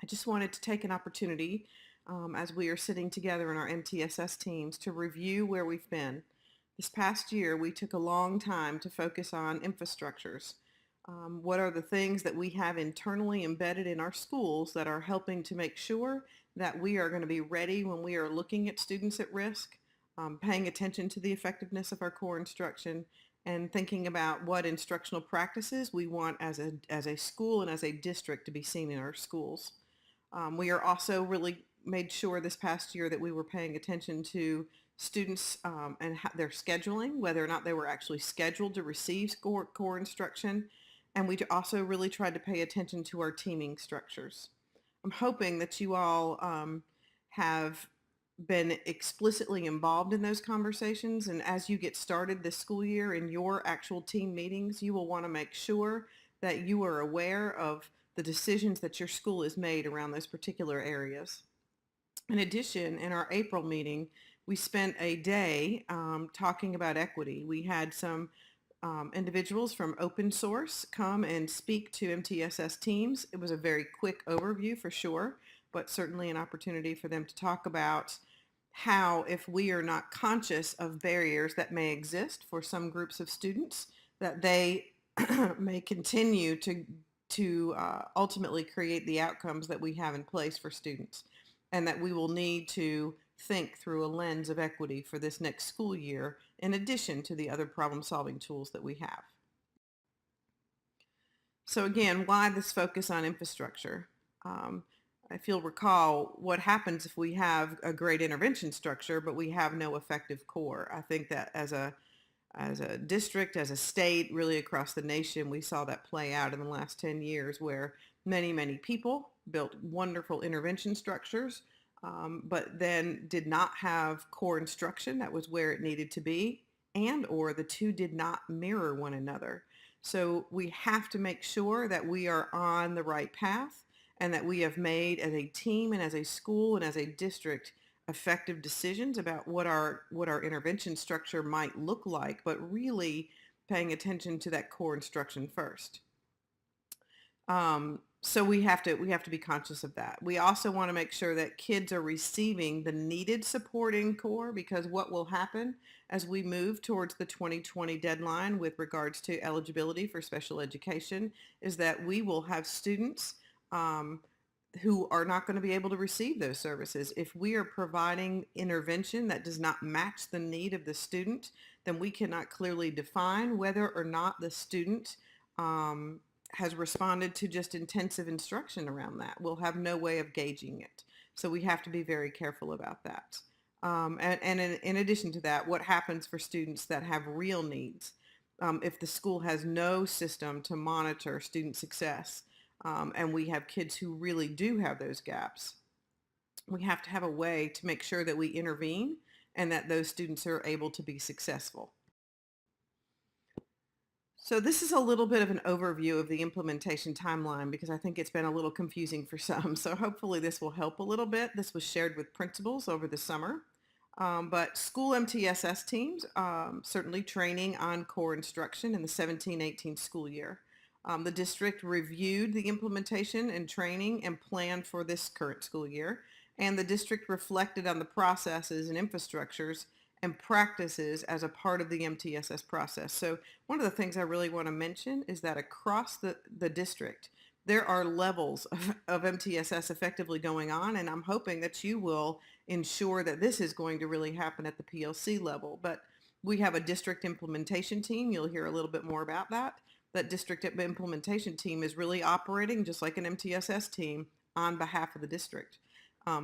I just wanted to take an opportunity as we are sitting together in our MTSS teams to review where we've been. This past year, we took a long time to focus on infrastructures. What are the things that we have internally embedded in our schools that are helping to make sure that we are going to be ready when we are looking at students at risk, paying attention to the effectiveness of our core instruction, and thinking about what instructional practices we want as a school and as a district to be seen in our schools. We are also really made sure this past year that we were paying attention to students and their scheduling, whether or not they were actually scheduled to receive core instruction. And we also really tried to pay attention to our teaming structures. I'm hoping that you all have been explicitly involved in those conversations. And as you get started this school year in your actual team meetings, you will want to make sure that you are aware of the decisions that your school has made around those particular areas. In addition, in our April meeting, we spent a day talking about equity. We had some individuals from open source come and speak to MTSS teams. It was a very quick overview for sure, but certainly an opportunity for them to talk about how, if we are not conscious of barriers that may exist for some groups of students, that they may continue to ultimately create the outcomes that we have in place for students, and that we will need to think through a lens of equity for this next school year, in addition to the other problem-solving tools that we have. So again, why this focus on infrastructure? If you'll recall, what happens if we have a great intervention structure, but we have no effective core? I think that as a district, as a state, really across the nation, we saw that play out in the last 10 years where many people built wonderful intervention structures, but then did not have core instruction that was where it needed to be, and or the two did not mirror one another. So we have to make sure that we are on the right path and that we have made as a team and as a school and as a district effective decisions about what our intervention structure might look like, but really paying attention to that core instruction first. So we have to be conscious of that. We also want to make sure that kids are receiving the needed support in core, because what will happen as we move towards the 2020 deadline with regards to eligibility for special education is that we will have students who are not going to be able to receive those services. If we are providing intervention that does not match the need of the student, then we cannot clearly define whether or not the student has responded to just intensive instruction around that. We'll have no way of gauging it. So we have to be very careful about that. And in addition to that, what happens for students that have real needs? If the school has no system to monitor student success, and we have kids who really do have those gaps, we have to have a way to make sure that we intervene and that those students are able to be successful. So this is a little bit of an overview of the implementation timeline because I think it's been a little confusing for some. So hopefully this will help a little bit. This was shared with principals over the summer. But school MTSS teams, certainly training on core instruction in the 17-18 school year. The district reviewed the implementation and training and planned for this current school year, and the district reflected on the processes and infrastructures and practices as a part of the MTSS process. So one of the things I really want to mention is that across the district, there are levels of MTSS effectively going on, and I'm hoping that you will ensure that this is going to really happen at the PLC level. But we have a district implementation team. You'll hear a little bit more about that. That district implementation team is really operating just like an MTSS team on behalf of the district,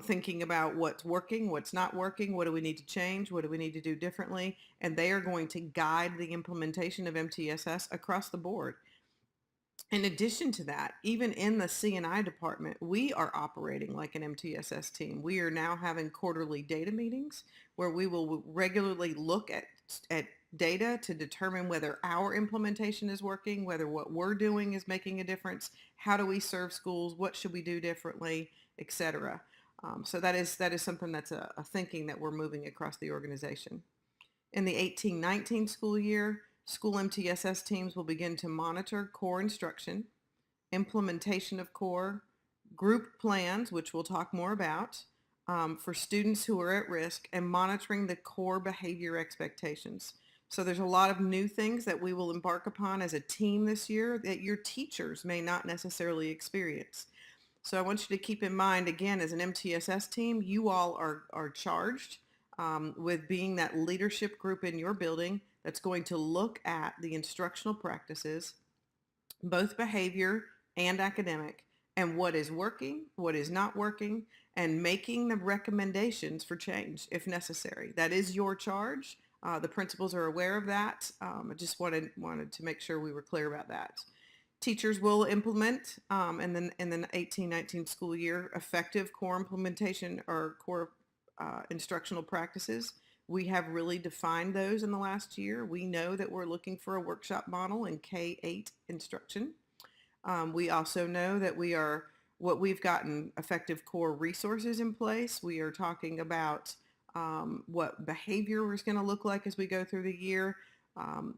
thinking about what's working, what's not working, what do we need to change, what do we need to do differently, and they are going to guide the implementation of MTSS across the board. In addition to that, even in the C&I department, we are operating like an MTSS team. We are now having quarterly data meetings where we will regularly look at data to determine whether our implementation is working, whether what we're doing is making a difference, how do we serve schools, what should we do differently, etc. So that is something that's a thinking that we're moving across the organization. In the 18-19 school year, school MTSS teams will begin to monitor core instruction, implementation of core, group plans, which we'll talk more about, for students who are at risk, and monitoring the core behavior expectations. So there's a lot of new things that we will embark upon as a team this year that your teachers may not necessarily experience. So I want you to keep in mind, again, as an MTSS team, you all are charged with being that leadership group in your building that's going to look at the instructional practices, both behavior and academic, and what is working, what is not working, and making the recommendations for change if necessary. That is your charge. The principals are aware of that. I just wanted to make sure we were clear about that. Teachers will implement in the 18-19 school year effective core implementation or core instructional practices. We have really defined those in the last year. We know that we're looking for a workshop model in K-8 instruction. We also know that we've gotten effective core resources in place. We are talking about what behavior is going to look like as we go through the year.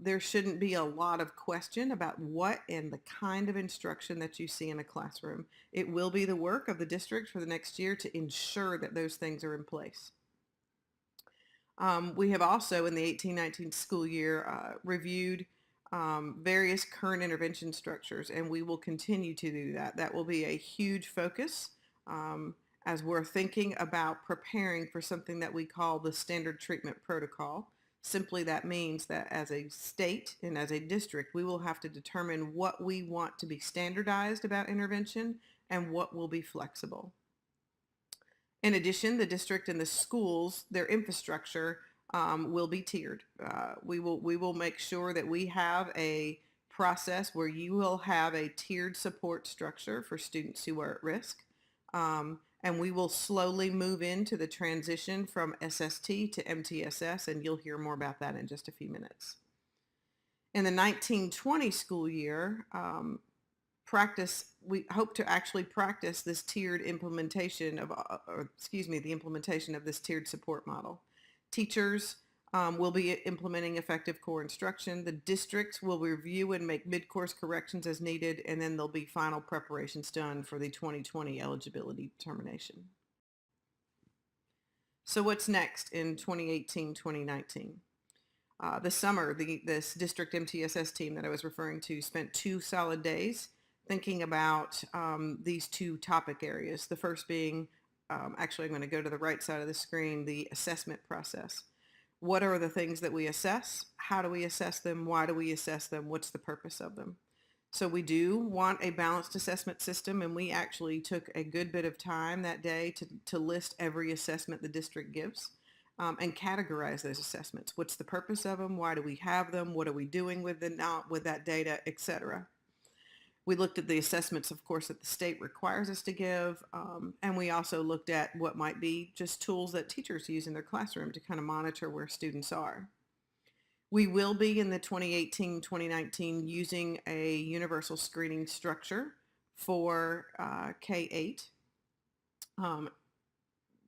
There shouldn't be a lot of question about what and the kind of instruction that you see in a classroom. It will be the work of the district for the next year to ensure that those things are in place. We have also in the 18-19 school year reviewed various current intervention structures, and we will continue to do that. That will be a huge focus as we're thinking about preparing for something that we call the standard treatment protocol. Simply that means that as a state and as a district, we will have to determine what we want to be standardized about intervention and what will be flexible. In addition, the district and the schools, their infrastructure will be tiered. We will make sure that we have a process where you will have a tiered support structure for students who are at risk. And we will slowly move into the transition from SST to MTSS, and you'll hear more about that in just a few minutes. In the 1920 school year, we hope to actually practice this tiered implementation of, the implementation of this tiered support model. Teachers will be implementing effective core instruction. The districts will review and make mid-course corrections as needed, and then there'll be final preparations done for the 2020 eligibility determination. So what's next in 2018-2019? This summer, this district MTSS team that I was referring to spent 2 solid days thinking about these 2 topic areas. The first being, actually I'm going to go to the right side of the screen, the assessment process. What are the things that we assess? How do we assess them? Why do we assess them? What's the purpose of them? So we do want a balanced assessment system, and we actually took a good bit of time that day to list every assessment the district gives and categorize those assessments. What's the purpose of them? Why do we have them? What are we doing with that data, etc. We looked at the assessments, of course, that the state requires us to give, and we also looked at what might be just tools that teachers use in their classroom to kind of monitor where students are. We will be in the 2018-2019 using a universal screening structure for K-8.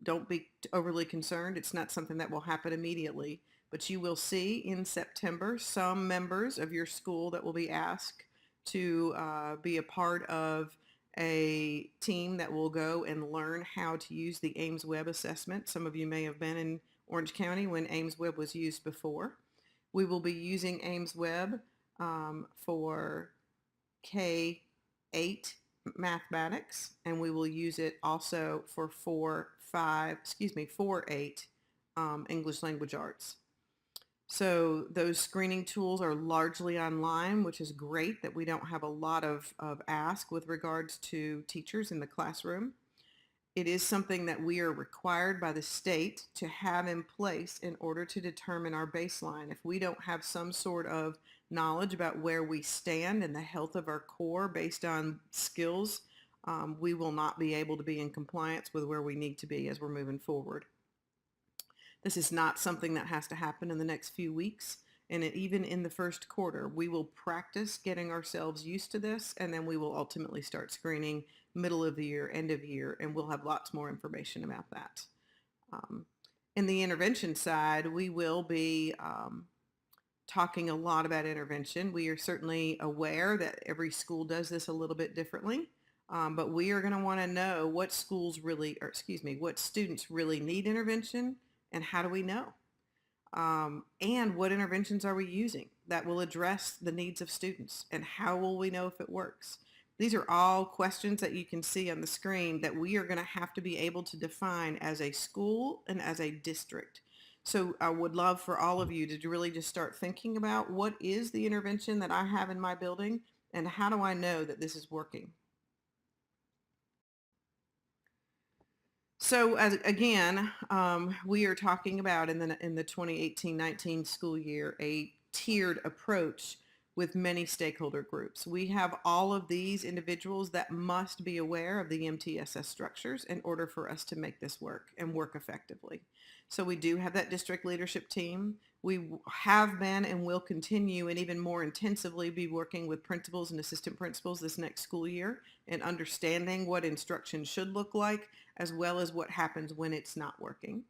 Don't be overly concerned. It's not something that will happen immediately, but you will see in September some members of your school that will be asked to be a part of a team that will go and learn how to use the Ames Web assessment. Some of you may have been in Orange County when Ames Web was used before. We will be using Ames Web for K-8 mathematics, and we will use it also for 4-8 English language arts. So those screening tools are largely online, which is great that we don't have a lot of ask with regards to teachers in the classroom. It is something that we are required by the state to have in place in order to determine our baseline. If we don't have some sort of knowledge about where we stand and the health of our core based on skills, we will not be able to be in compliance with where we need to be as we're moving forward. This is not something that has to happen in the next few weeks, and even in the first quarter. We will practice getting ourselves used to this, and then we will ultimately start screening middle of the year, end of year, and we'll have lots more information about that. In the intervention side, we will be talking a lot about intervention. We are certainly aware that every school does this a little bit differently. But we are going to want to know what what students really need intervention, and how do we know? And what interventions are we using that will address the needs of students, and how will we know if it works? These are all questions that you can see on the screen that we are going to have to be able to define as a school and as a district. So I would love for all of you to really just start thinking about, what is the intervention that I have in my building, and how do I know that this is working? So as again, we are talking about in the 2018-19 school year a tiered approach with many stakeholder groups. We have all of these individuals that must be aware of the MTSS structures in order for us to make this work and work effectively. So we do have that district leadership team. We have been and will continue and even more intensively be working with principals and assistant principals this next school year and understanding what instruction should look like, as well as what happens when it's not working.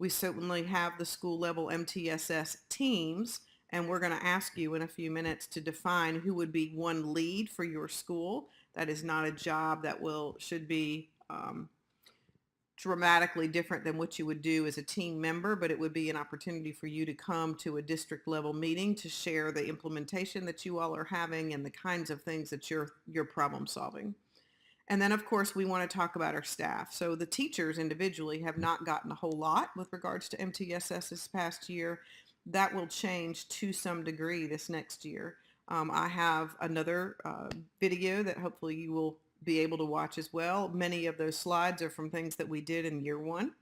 We certainly have the school level MTSS teams, and we're going to ask you in a few minutes to define who would be one lead for your school. That is not a job that should be dramatically different than what you would do as a team member, but it would be an opportunity for you to come to a district level meeting to share the implementation that you all are having and the kinds of things that you're problem solving. And then, of course, we want to talk about our staff. So the teachers individually have not gotten a whole lot with regards to MTSS this past year. That will change to some degree this next year. I have another video that hopefully you will be able to watch as well. Many of those slides are from things that we did in year one,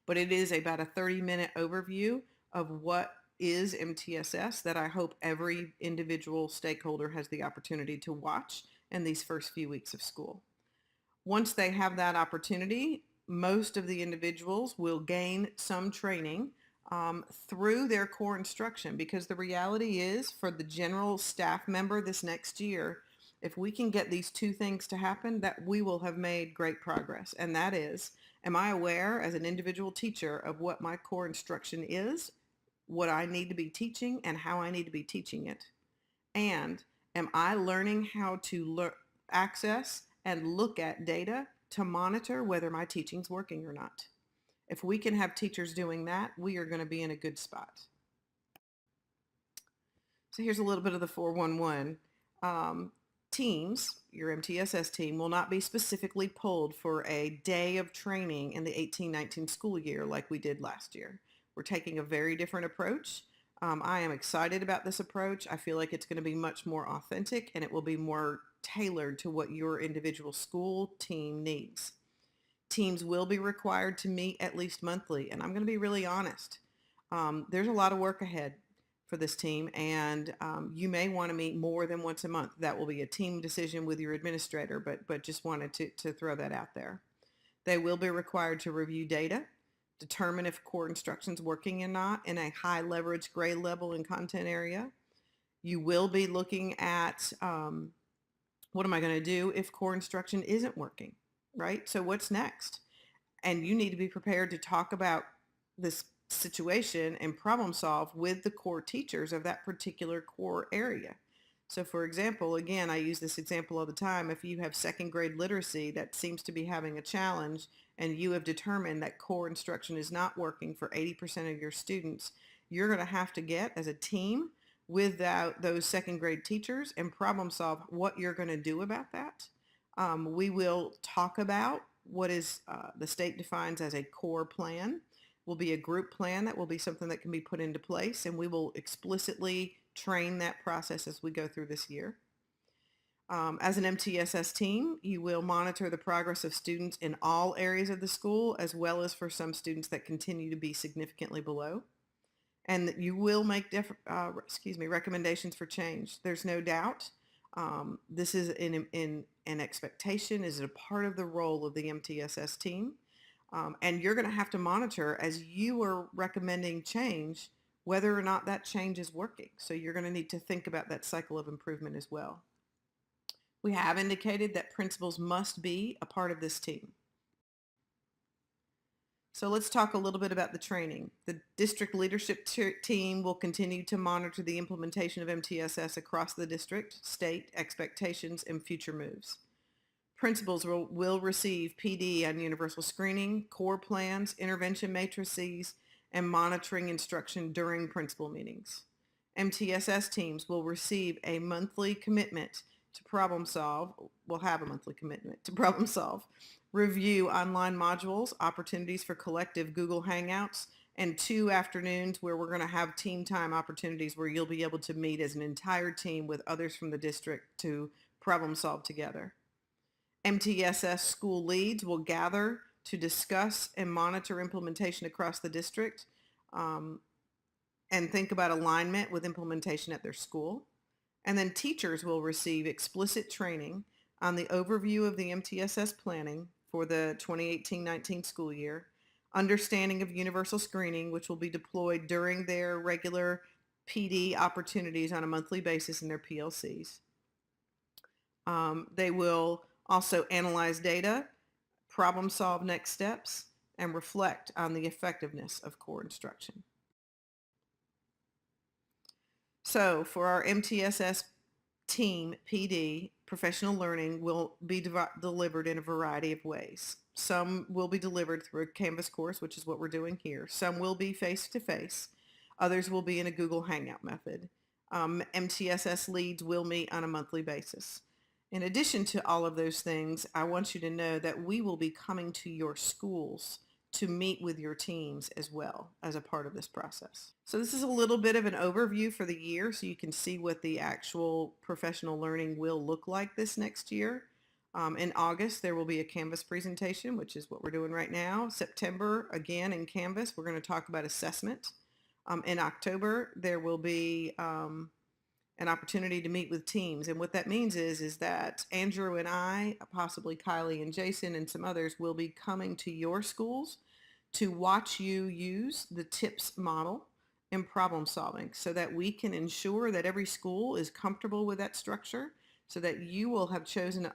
but it is about a 30-minute overview of what is MTSS that I hope every individual stakeholder has the opportunity to watch in these first few weeks of school. Once they have that opportunity, most of the individuals will gain some training through their core instruction, because the reality is, for the general staff member this next year, if we can get these two things to happen, that we will have made great progress. And that is, am I aware as an individual teacher of what my core instruction is, what I need to be teaching, and how I need to be teaching it? And am I learning how to access and look at data to monitor whether my teaching's working or not? If we can have teachers doing that, we are going to be in a good spot. So here's a little bit of the 411. Teams, your MTSS team, will not be specifically pulled for a day of training in the 18-19 school year like we did last year. We're taking a very different approach. I am excited about this approach. I feel like it's going to be much more authentic, and it will be more tailored to what your individual school team needs. Teams will be required to meet at least monthly, and I'm going to be really honest. There's a lot of work ahead for this team, and you may want to meet more than once a month. That will be a team decision with your administrator, but just wanted to throw that out there. They will be required to review data, determine if core instruction's working or not in a high leverage grade level and content area. You will be looking at what am I going to do if core instruction isn't working, right? So what's next? And you need to be prepared to talk about this situation and problem solve with the core teachers of that particular core area. So for example, again, I use this example all the time. If you have second grade literacy that seems to be having a challenge, and you have determined that core instruction is not working for 80% of your students, you're going to have to get as a team with those second grade teachers and problem solve what you're going to do about that. We will talk about what is the state defines as a core plan. Will be a group plan that will be something that can be put into place, and we will explicitly train that process as we go through this year. As an MTSS team, you will monitor the progress of students in all areas of the school, as well as for some students that continue to be significantly below. And you will make recommendations for change. There's no doubt. This is an expectation, is a part of the role of the MTSS team. And you're going to have to monitor as you are recommending change, whether or not that change is working. So you're going to need to think about that cycle of improvement as well. We have indicated that principals must be a part of this team. So let's talk a little bit about the training. The district leadership team will continue to monitor the implementation of MTSS across the district, state expectations, and future moves. Principals will receive PD on universal screening, core plans, intervention matrices, and monitoring instruction during principal meetings. MTSS teams will receive a monthly commitment to problem solve, will have a monthly commitment to problem solve, review online modules, opportunities for collective Google Hangouts, and 2 afternoons where we're going to have team time opportunities where you'll be able to meet as an entire team with others from the district to problem solve together. MTSS school leads will gather to discuss and monitor implementation across the district and think about alignment with implementation at their school. And then teachers will receive explicit training on the overview of the MTSS planning for the 2018-19 school year, understanding of universal screening, which will be deployed during their regular PD opportunities on a monthly basis in their PLCs. They will also analyze data, problem solve next steps, and reflect on the effectiveness of core instruction. So for our MTSS team, PD, professional learning will be delivered in a variety of ways. Some will be delivered through a Canvas course, which is what we're doing here. Some will be face-to-face. Others will be in a Google Hangout method. MTSS leads will meet on a monthly basis. In addition to all of those things, I want you to know that we will be coming to your schools to meet with your teams as well as a part of this process. So this is a little bit of an overview for the year so you can see what the actual professional learning will look like this next year. In August, there will be a Canvas presentation, which is what we're doing right now. September, again in Canvas, we're going to talk about assessment. In October, there will be an opportunity to meet with teams. And what that means is that Andrew and I, possibly Kylie and Jason and some others, will be coming to your schools to watch you use the TIPS model in problem solving so that we can ensure that every school is comfortable with that structure so that you will have chosen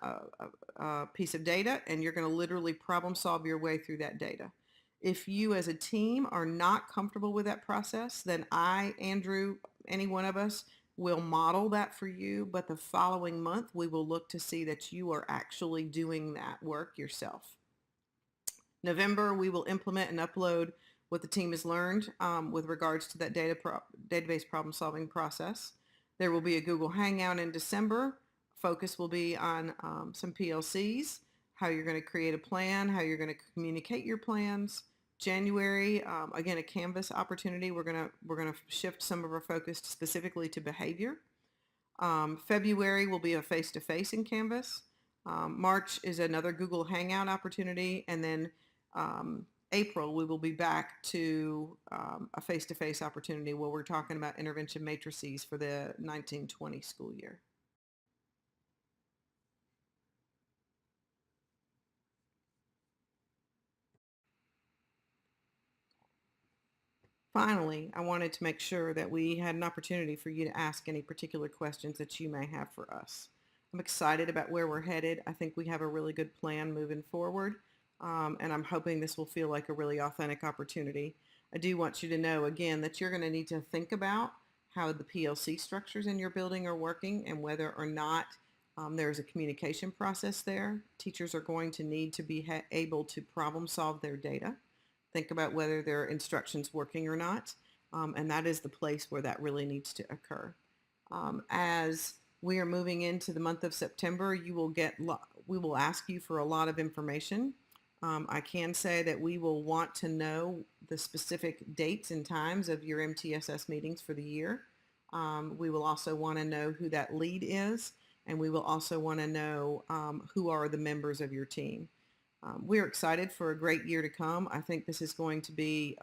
a piece of data and you're going to literally problem solve your way through that data. If you as a team are not comfortable with that process, then I, Andrew, any one of us will model that for you, but the following month we will look to see that you are actually doing that work yourself. November, we will implement and upload what the team has learned with regards to that database problem solving process. There will be a Google Hangout in December. Focus will be on some PLCs, how you're going to create a plan, how you're going to communicate your plans. January, again, a Canvas opportunity. We're gonna shift some of our focus specifically to behavior. February will be a face-to-face in Canvas. March is another Google Hangout opportunity, and then April we will be back to a face-to-face opportunity where we're talking about intervention matrices for the 1920 school year. Finally, I wanted to make sure that we had an opportunity for you to ask any particular questions that you may have for us. I'm excited about where we're headed. I think we have a really good plan moving forward, and I'm hoping this will feel like a really authentic opportunity. I do want you to know, again, that you're going to need to think about how the PLC structures in your building are working and whether or not there's a communication process there. Teachers are going to need to be able to problem solve their data. Think about whether their instruction's working or not, and that is the place where that really needs to occur. As we are moving into the month of September, we will ask you for a lot of information. I can say that we will want to know the specific dates and times of your MTSS meetings for the year. We will also want to know who that lead is, and we will also want to know who are the members of your team. We're excited for a great year to come. I think this is going to be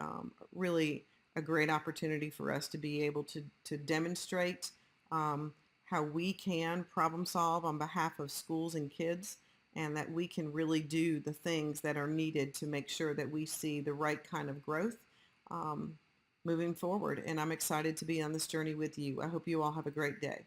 really a great opportunity for us to be able to demonstrate how we can problem solve on behalf of schools and kids, and that we can really do the things that are needed to make sure that we see the right kind of growth moving forward. And I'm excited to be on this journey with you. I hope you all have a great day.